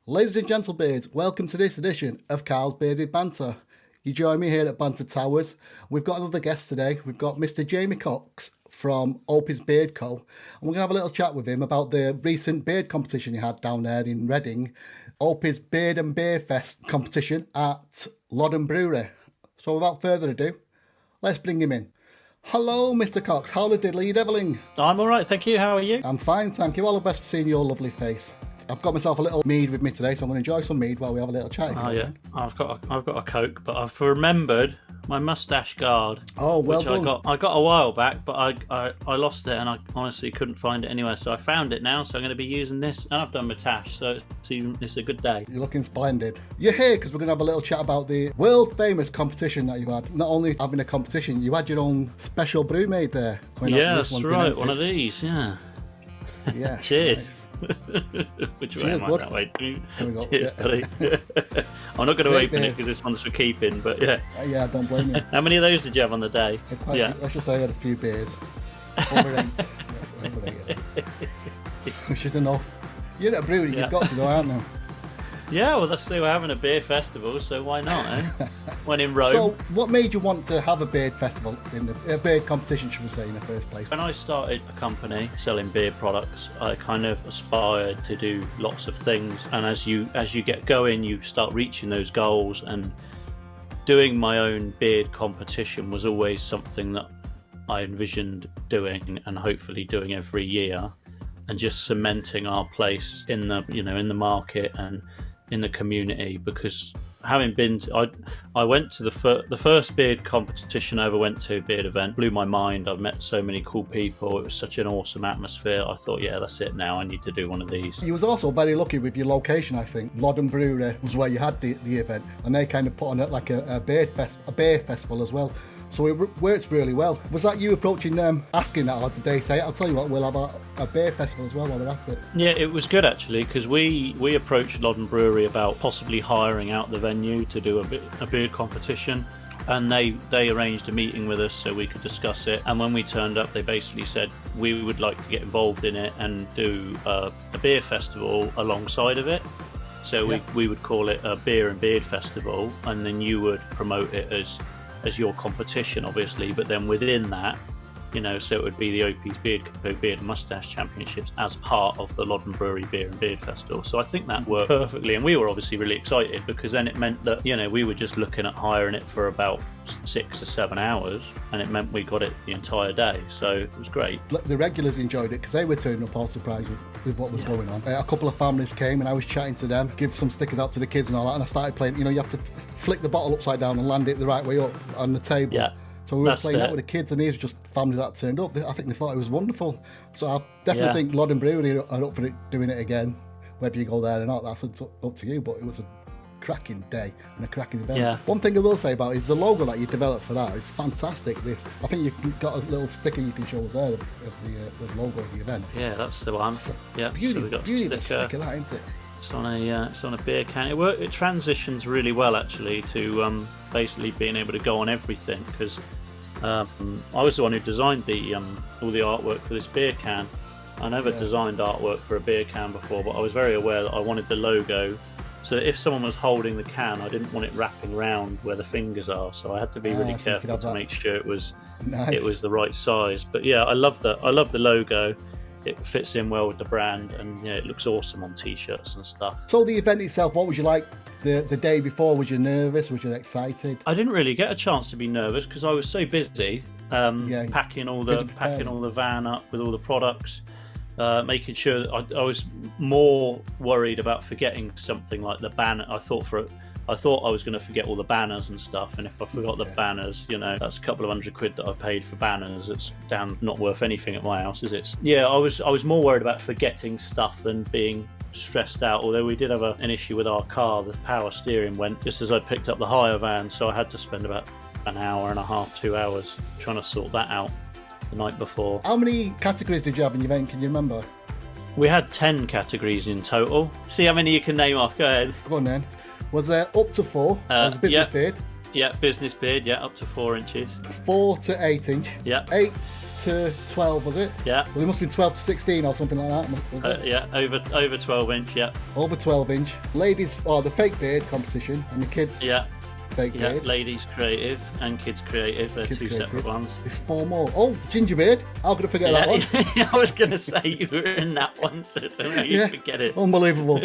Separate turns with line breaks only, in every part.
Ladies and gentlebeards, welcome to this edition of Carl's Bearded Banter. You join me here at Banter Towers. We've got another guest today. We've got Mr. Jamie Cox from Opie's Beard Co. And we're going to have a little chat with him about the recent beard competition he had down there in Reading. Opie's Beard and Beer Fest competition at Loddon Brewery. So without further ado, let's bring him in. Hello, Mr. Cox. How the diddly deviling?
I'm all right, thank you. How are you?
I'm fine, thank you. All the best for seeing your lovely face. I've got myself a little mead with me today, so I'm going to enjoy some mead while we have a little chat.
Oh yeah, I've got a Coke, but I've remembered my moustache guard.
Oh, well
which
done.
I got a while back, but I lost it and I honestly couldn't find it anywhere. So I found it now, so I'm going to be using this, and I've done moustache, so it's a good day.
You're looking splendid. You're here because we're going to have a little chat about the world famous competition that you had. Not only having a competition, you had your own special brew made there.
Yeah, that's right. One of these. Yeah.
Yeah.
Cheers.
Nice.
Which way
Cheers,
am I
bud.
that way?
Here we go.
Cheers,
Yeah.
buddy. I'm not going to
Great
open
beer.
it because this one's for keeping, but yeah.
Yeah, don't blame you.
How many of those did you have on the day?
Yeah. Let's just say I had a few beers. Over 8. Yes, over 8. Which is enough. You're at a brewery,
Yeah.
you've got to go, aren't you?
Yeah, well, they were having a beer festival, so why not, eh? When in Rome.
So, what made you want to have a beard festival, a beard competition, should we say, in the first place?
When I started a company selling beer products, I kind of aspired to do lots of things. And as you get going, you start reaching those goals. And doing my own beard competition was always something that I envisioned doing, and hopefully doing every year, and just cementing our place in the market and in the community. Because having been I went to the first beard competition I ever went to, beard event, blew my mind. I've met so many cool people. It was such an awesome atmosphere. I thought, yeah, that's it now. I need to do one of these.
You was also very lucky with your location, I think. Loddon Brewery was where you had the event, and they kind of put on it like a beer festival as well. So it works really well. Was that you approaching them, asking that, or did they say, I'll tell you what, we'll have a beer festival as well while we're at it?
Yeah, it was good actually, because we approached Loddon Brewery about possibly hiring out the venue to do a beer competition, and they arranged a meeting with us so we could discuss it. And when we turned up, they basically said we would like to get involved in it and do a beer festival alongside of it. So we would call it a beer and beard festival, and then you would promote it as your competition, obviously, but then within that, so it would be the Opie's Beard and Moustache Championships as part of the Loddon Brewery Beer and Beard Festival. So I think that worked perfectly, and we were obviously really excited, because then it meant that we were just looking at hiring it for about 6 or 7 hours, and it meant we got it the entire day, so it was great.
The regulars enjoyed it because they were turning up all surprised with what was going on. A couple of families came and I was chatting to them, give some stickers out to the kids and all that, and I started playing, you have to flick the bottle upside down and land it the right way up on the table.
Yeah.
So we were playing that with the kids, and these were just families that turned up. I think they thought it was wonderful. So I definitely think Loddon Brewery are up for doing it again. Whether you go there or not, that's up to you, but it was a cracking day and a cracking event.
Yeah.
One thing I will say about it is the logo that you developed for that is fantastic. I think you've got a little sticker you can show us there of the logo of the event.
Yeah, that's the one. Yeah,
Beautiful,
so we got
beautiful
a sticker.
sticker, that, isn't it?
It's on a beer can. It transitions really well actually to basically being able to go on everything, because I was the one who designed all the artwork for this beer can. I never designed artwork for a beer can before, but I was very aware that I wanted the logo, so that if someone was holding the can, I didn't want it wrapping around where the fingers are. So I had to be really careful to make sure it was the right size. But yeah, I love the logo. It fits in well with the brand, and it looks awesome on t-shirts and stuff.
So the event itself, what was you like the day before? Was you nervous? Was you excited?
I didn't really get a chance to be nervous because I was so busy packing all the van up with all the products, making sure that I was more worried about forgetting something like the banner. I thought I was going to forget all the banners and stuff, and if I forgot the banners, that's a couple of £100 that I paid for banners. It's not worth anything at my house, is it? Yeah, I was more worried about forgetting stuff than being stressed out. Although we did have an issue with our car, the power steering went just as I picked up the hire van, so I had to spend about an hour and a half, 2 hours trying to sort that out the night before.
How many categories did you have in your event? Can you remember?
We had 10 categories in total. See how many you can name off. Go ahead.
Go on then. Was there up to 4? Was a business beard?
Yeah, business beard. Yeah, up to 4 inches.
4 to 8 inch.
Yeah.
8 to 12, was it?
Yeah.
Well, it must have been 12 to 16 or something like that, was it?
Yeah, over 12 inch. Yeah.
Over 12 inch. Ladies, the fake beard competition, and the kids.
Yeah.
Fake
Yeah,
beard.
ladies creative and kids creative. They're
Kids
two
creative.
separate ones.
There's 4 more. Oh, ginger beard. How could I forget that one?
I was going to say you were in that one, so I don't know you forget it.
Unbelievable.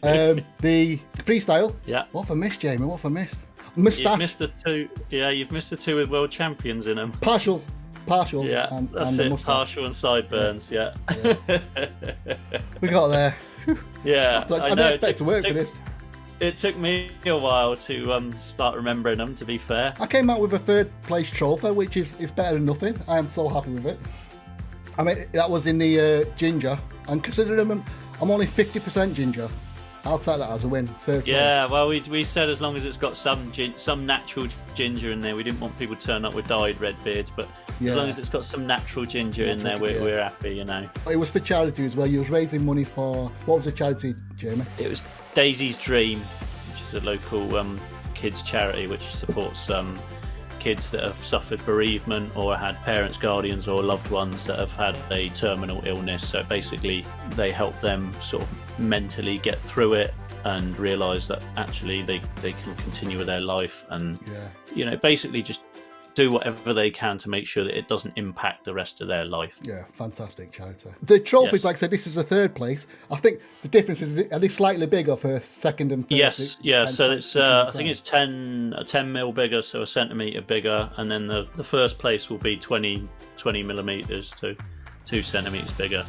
The freestyle.
Yeah.
What have I missed, Jamie? What have I missed?
You've
Moustache.
missed the two. Yeah, you've missed the two with world champions in them.
Partial.
Yeah,
And
that's
the
it.
moustache.
Partial and sideburns. Yeah.
We got there.
Yeah.
So I
know.
didn't expect to work for this.
It took me a while to start remembering them. To be fair.
I came out with a 3rd place trophy, which is better than nothing. I am so happy with it. I mean, that was in the ginger, and considering I'm only 50% ginger, I'll take that as a win. 3rd place.
Yeah, well, we said as long as it's got some natural ginger in there, we didn't want people to turn up with dyed red beards, but as long as it's got some natural ginger in there, we're happy, you know.
It was for charity as well. You was raising money for, what was the charity, Jamie?
It was Daisy's Dream, which is a local kids charity which supports kids that have suffered bereavement or had parents, guardians or loved ones that have had a terminal illness. So basically they help them sort of mentally get through it and realise that actually they can continue with their life and you know, basically just do whatever they can to make sure that it doesn't impact the rest of their life.
Yeah, fantastic charity. The trophies, like I said, this is a 3rd place. I think the difference is at least slightly bigger for 2nd and 3rd.
Yes, yeah. So it's I think it's 10 mil bigger, so a centimetre bigger, and then the first place will be 20 millimetres, so 2 centimetres bigger.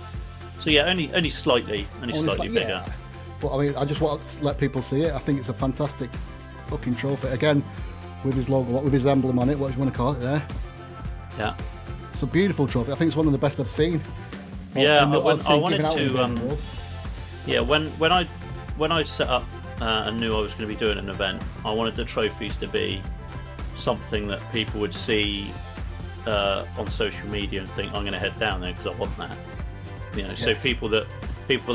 So yeah, only slightly bigger.
Yeah. But I mean, I just want to let people see it. I think it's a fantastic looking trophy. Again, with his logo, with his emblem on it, what do you want to call it there?
Yeah.
It's a beautiful trophy. I think it's one of the best I've seen.
Yeah, I wanted to. Yeah, when I set up and knew I was going to be doing an event, I wanted the trophies to be something that people would see on social media and think, I'm going to head down there because I want that. You know, so people that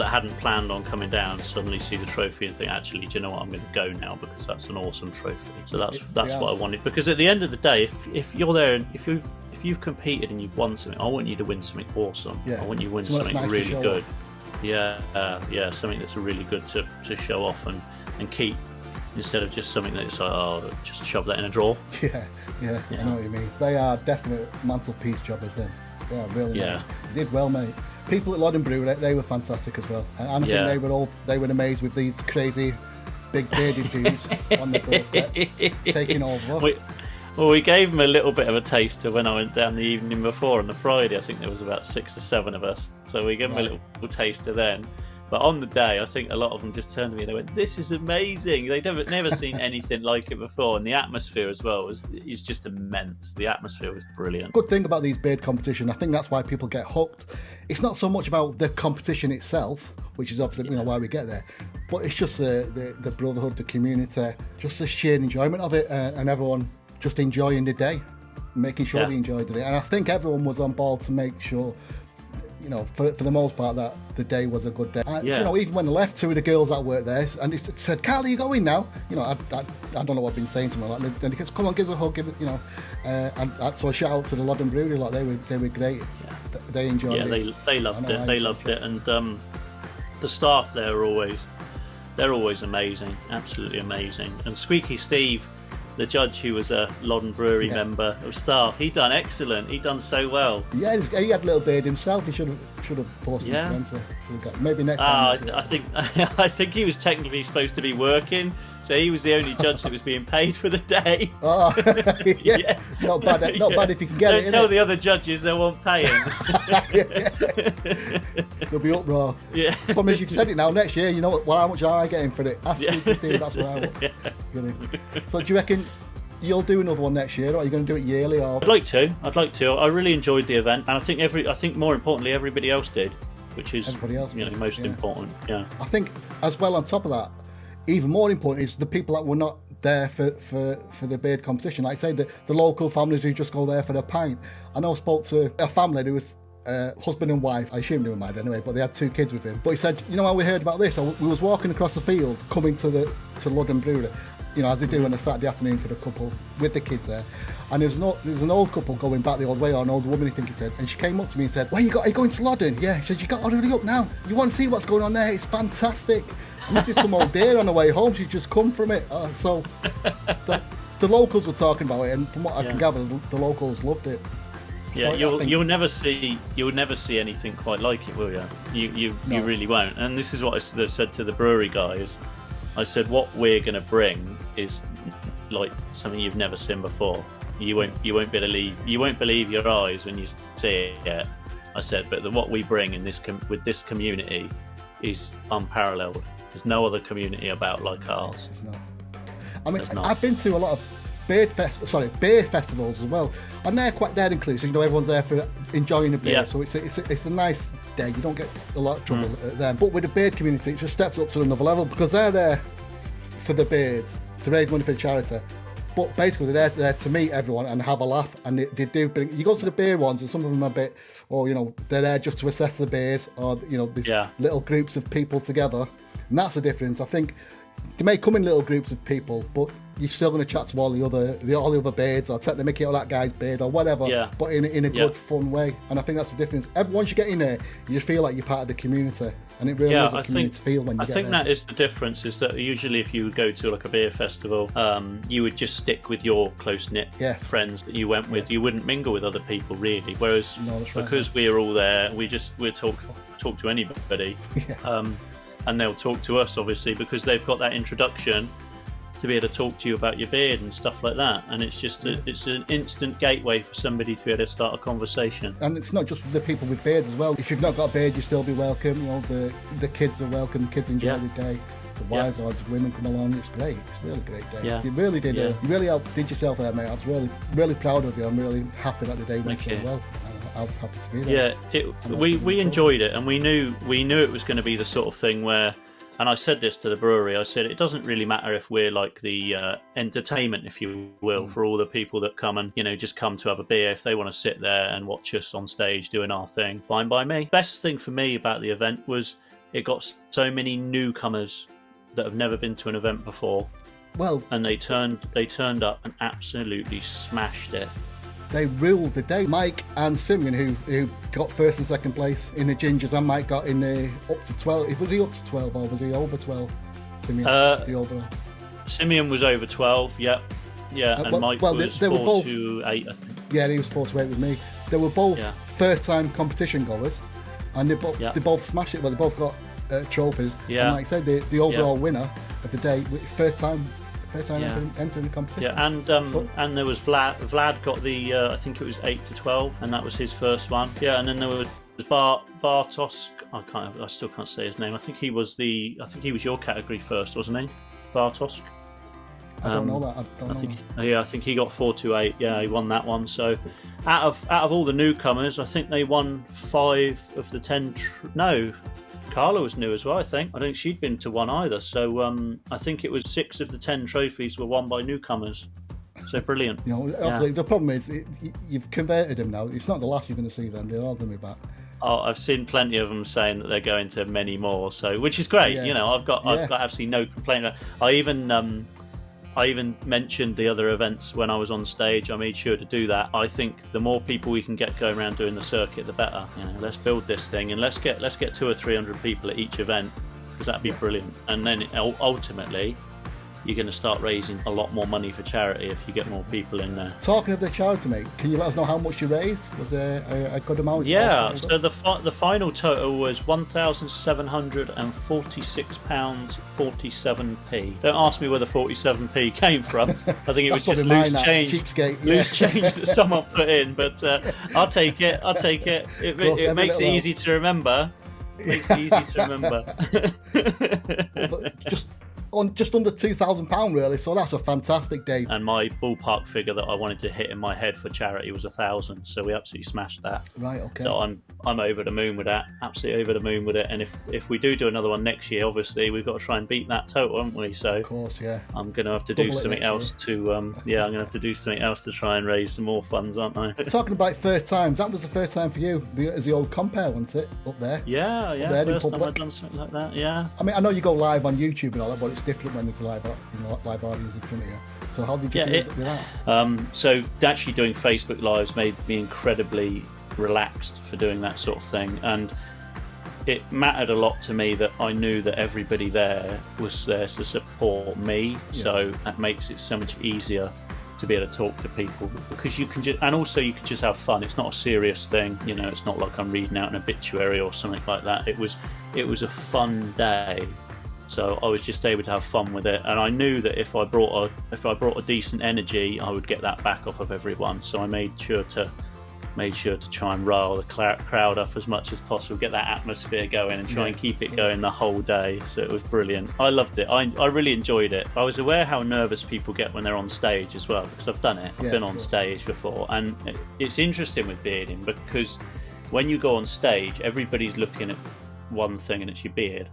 hadn't planned on coming down suddenly see the trophy and think, actually, do you know what, I'm going to go now because that's an awesome trophy. So that's what I wanted. Because at the end of the day, if you're there and if you've competed and you've won something, I want you to win something awesome. I want you to win something
nice
really good.
Off.
Yeah, something that's really good to show off and keep, instead of just something that's like, oh, just shove that in a drawer.
Yeah, I know what you mean. They are definite mantelpiece jobbers then. They are really nice. They did well, mate. People at Loddon Brewery, they were fantastic as well. And I think they were amazed with these crazy big bearded dudes on the doorstep taking over.
We gave them a little bit of a taster when I went down the evening before on the Friday. I think there was about 6 or 7 of us, so we gave them a little taster then. But on the day, I think a lot of them just turned to me and they went, "This is amazing." They'd never seen anything like it before, and the atmosphere as well is just immense. The atmosphere was brilliant.
Good thing about these beard competition, I think that's why people get hooked. It's not so much about the competition itself, which is obviously why we get there, but it's just the brotherhood, the community, just the sheer enjoyment of it, and everyone just enjoying the day, making sure they enjoyed the day. And I think everyone was on board to make sure, you know, for the most part, that the day was a good day. And, you know, even when I left, 2 of the girls that worked there, and it said, "Carl, are you going now?" You know, I don't know what I've been saying to them. Like, and he goes, "Come on, give us a hug," give it, you know. So a shout out to the Loddon Brewery, like they were great. Yeah. They enjoyed it.
Yeah, they loved it. They loved it, and the staff there are always amazing, absolutely amazing. And Squeaky Steve, the judge, who was a Loddon Brewery member of staff, he done excellent. He done so well. Yeah,
he had a little beard himself. He should have posted to enter. Maybe next time.
I think he was technically supposed to be working, so he was the only judge that was being paid for the day.
Oh, yeah. Not bad if you can get it.
Don't tell the other judges they won't pay him.
There'll be uproar.
Yeah.
The problem is, you've said it now. Next year, you know what? Well, how much are I getting for it? Ask me, Steve. That's what I want. You know? So, do you reckon you'll do another one next year, or are you going to do it yearly? Or?
I'd like to. I really enjoyed the event, and I think more importantly, everybody else did, which is most important. Yeah.
I think as well, on top of that, even more important is the people that were not there for the beard competition. Like I say, the local families who just go there for the pint. I know I spoke to a family who was husband and wife. I assume they were married anyway, but they had 2 kids with him. But he said, you know how we heard about this? We was walking across the field coming to Loddon Brewery, you know, as they do on a Saturday afternoon for the couple with the kids there. And there was an old couple going back the old way, or an old woman, I think he said, and she came up to me and said, "Are you going to Loddon?" Yeah, she said, "You got to hurry up now. You want to see what's going on there? It's fantastic." And this is some old deer on the way home. She's just come from it. So the locals were talking about it, and from what I can gather, the locals loved it.
Yeah,
so
you'll never see anything quite like it, will you? You really won't. And this is what I said to the brewery guys. I said, what we're going to bring is like something you've never seen before. You won't believe your eyes when you see it. I said, but what we bring in with this community is unparalleled. There's no other community about like ours.
It's not. I mean, I've been to a lot of beer festivals as well, and they're inclusive. You know, everyone's there for enjoying a beer, so it's a nice day. You don't get a lot of trouble at them. But with the beard community, it just steps up to another level because they're there for the beards to raise money for the charity. But basically, they're there to meet everyone and have a laugh. And they do bring. You go to the beer ones, and some of them are a bit, or you know, they're there just to assess the beers, or you know, these little groups of people together, and that's the difference. I think they may come in little groups of people, but you're still going to chat to all the other beards, or take the mickey out of that guy's beard, or whatever. Yeah. But in a good, fun way. And I think that's the difference. Once you get in there, you just feel like you're part of the community, and it really is a community feel when you get there.
I think that is the difference. Is that usually if you would go to like a beer festival, you would just stick with your close knit friends that you went with. You wouldn't mingle with other people really. Whereas because we're all there, we'll talk to anybody. And they'll talk to us obviously because they've got that introduction to be able to talk to you about your beard and stuff like that, and it's just it's an instant gateway for somebody to be able to start a conversation.
And it's not just the people with beards as well. If you've not got a beard, you still be welcome. You know, the kids are welcome. Kids enjoy the day. The wives or the women come along. It's great. It's a really great day. You really did. You really did yourself there, mate. I was really proud of you. I'm really happy that the day went so well. I was happy to be there.
We enjoyed it, and we knew it was going to be the sort of thing where. And I said this to the brewery, I said, it doesn't really matter if we're like the entertainment, if you will, for all the people that come and, you know, just come to have a beer. If they want to sit there and watch us on stage doing our thing, fine by me. Best thing for me about the event was it got so many newcomers that have never been to an event before.
Well,
and they turned up and absolutely smashed it.
They ruled the day. Mike and Simeon, who got first and second place in the Gingers, and Mike got in the up to 12. Was he up to 12 or was he over 12? Simeon, the overall.
Simeon was over 12, yeah. And Mike was 4 to 8, I think.
Yeah, he was 4 to 8 with me. They were both first-time competition goers, and they both smashed it. Well, they both got trophies. Yeah. And like I said, the overall winner of the day, first time entering the competition.
Yeah, and there was Vlad. Vlad got the I think it was 8 to 12, and that was his first one. Yeah, and then there was Bartos. I still can't say his name. I think he was your category first, wasn't he? Bartos.
I don't know that.
I think he got 4 to 8. Yeah, he won that one. So out of all the newcomers, I think they won 5 of the 10. Carla was new as well, I think. I don't think she'd been to one either. So I think it was 6 of the 10 trophies were won by newcomers. So brilliant.
You know, obviously the problem is you've converted them now. It's not the last you're going to see them. They're all going to be back.
Oh, I've seen plenty of them saying that they're going to many more. So, which is great. Yeah. You know, I've got absolutely no complaint. I even mentioned the other events when I was on stage. I made sure to do that. I think the more people we can get going around doing the circuit, the better. You know, let's build this thing and let's get 200 or 300 people at each event, because that'd be brilliant. And then ultimately, you're going to start raising a lot more money for charity if you get more people in there.
Talking of the charity, mate, can you let us know how much you raised? Was there a good amount?
Yeah, so the final total was £1,746.47p. Don't ask me where the 47p came from. I think it was just loose change that someone put in, but I'll take it. It makes it easy to remember. Just
under £2,000 really, so that's a fantastic day.
And my ballpark figure that I wanted to hit in my head for charity was 1,000, so we absolutely smashed that.
Right, okay.
So I'm over the moon with that, absolutely over the moon with it. And if we do another one next year, obviously we've got to try and beat that total, haven't we? So
of course, yeah.
I'm gonna have to do something else to I'm gonna have to do something else to try and raise some more funds, aren't I?
Talking about first times, that was the first time for you, as the old compare, wasn't it, up there?
Yeah, first time I've done something like that. Yeah.
I mean, I know you go live on YouTube and all that, but it's different when there's live audience in front of you. So how did you
Yeah,
do that?
so actually doing Facebook Lives made me incredibly relaxed for doing that sort of thing, and it mattered a lot to me that I knew that everybody there was there to support me. So that makes it so much easier to be able to talk to people, because you can just, and also you can just have fun. It's not a serious thing, you know. It's not like I'm reading out an obituary or something like that. It was a fun day, so I was just able to have fun with it. And I knew that if I brought a decent energy, I would get that back off of everyone. So I made sure to try and rile the crowd up as much as possible, get that atmosphere going, and try and keep it going the whole day. So it was brilliant. I loved it. I really enjoyed it. I was aware how nervous people get when they're on stage as well, because I've done it. I've been on stage before, and it's interesting with bearding, because when you go on stage, everybody's looking at one thing, and it's your beard.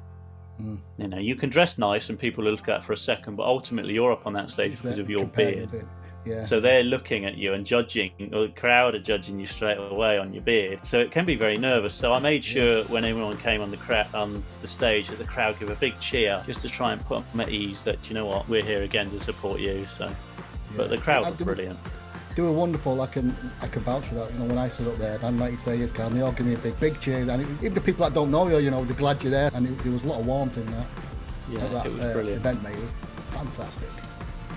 You know, you can dress nice and people will look at it for a second, but ultimately you're up on that stage because of your beard.
Yeah.
So they're looking at you and judging, or the crowd are judging you straight away on your beard. So it can be very nervous. So I made sure when anyone came on the stage, that the crowd give a big cheer, just to try and put them at ease that, you know what, we're here again to support you. So, but the crowd was brilliant.
They were wonderful. I can vouch for that. You know, when I stood up there, and like you say, they all give me a big cheer. And even the people that don't know you, you know, they're glad you're there. And there was a lot of warmth in that.
Yeah, it was brilliant.
Event, mate. It was fantastic.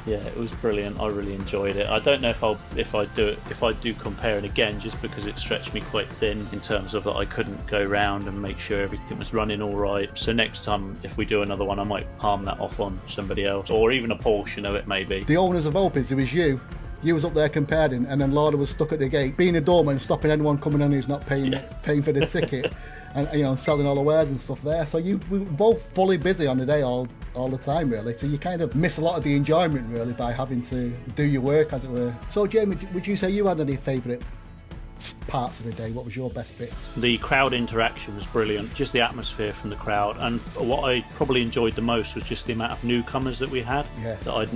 Yeah, it was brilliant. I really enjoyed it. I don't know if I do compare it again, just because it stretched me quite thin in terms of that I couldn't go round and make sure everything was running all right. So next time, if we do another one, I might palm that off on somebody else, or even a portion of it maybe.
The owners of Opie's, it was you. You was up there comparing, and then Loddon was stuck at the gate, being a doorman, stopping anyone coming in who's not paying for the ticket, and you know, selling all the wares and stuff there. So we were both fully busy on the day all the time, really. So you kind of miss a lot of the enjoyment, really, by having to do your work, as it were. So Jamie, would you say you had any favourite parts of the day? What was your best bits?
The crowd interaction was brilliant, just the atmosphere from the crowd, and what I probably enjoyed the most was just the amount of newcomers that we had.
Yes.
that I'd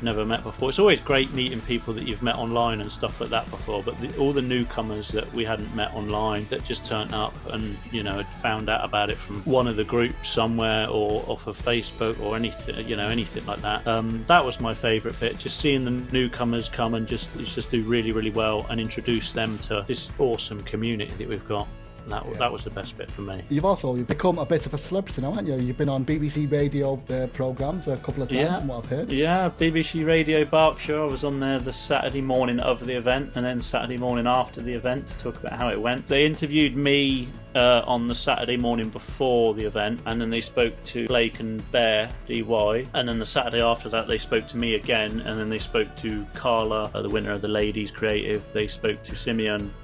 never met before. It's always great meeting people that you've met online and stuff like that before, but all the newcomers that we hadn't met online, that just turned up and, you know, had found out about it from one of the groups somewhere, or off of Facebook, or anything, you know, anything like that. That was my favourite bit, just seeing the newcomers come and just do really, really well, and introduce them to this awesome community that we've got. That was the best bit for me. You've
become a bit of a celebrity now, haven't you? You've been on BBC Radio programmes a couple of times, from what I've heard.
Yeah, BBC Radio Berkshire. I was on there the Saturday morning of the event, and then Saturday morning after the event, to talk about how it went. They interviewed me on the Saturday morning before the event, and then they spoke to Blake and Bear, DY, and then the Saturday after that they spoke to me again, and then they spoke to Carla, the winner of the Ladies Creative. They spoke to Simeon,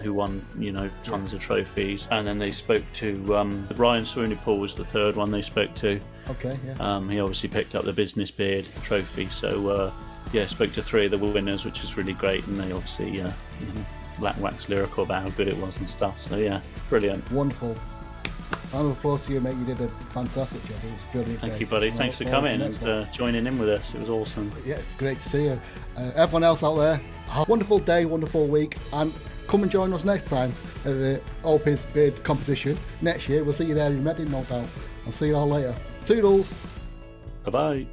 who won, you know, tons of trophies, and then they spoke to Ryan Swooneypool was the third one they spoke to.
Okay, yeah.
He obviously picked up the Business Beard trophy, so spoke to three of the winners, which is really great, and they obviously wax lyrical about how good it was and stuff. So yeah, brilliant.
Wonderful. And of course, you, mate, you did a fantastic job. It was brilliant.
Thank you, buddy. Thanks for coming and joining in with us. It was awesome.
Yeah, great to see you. Everyone else out there, have a wonderful day, wonderful week, and come and join us next time at the Opie's Beard competition next year. We'll see you there in Reading, no doubt. I'll see you all later. Toodles.
Bye-bye.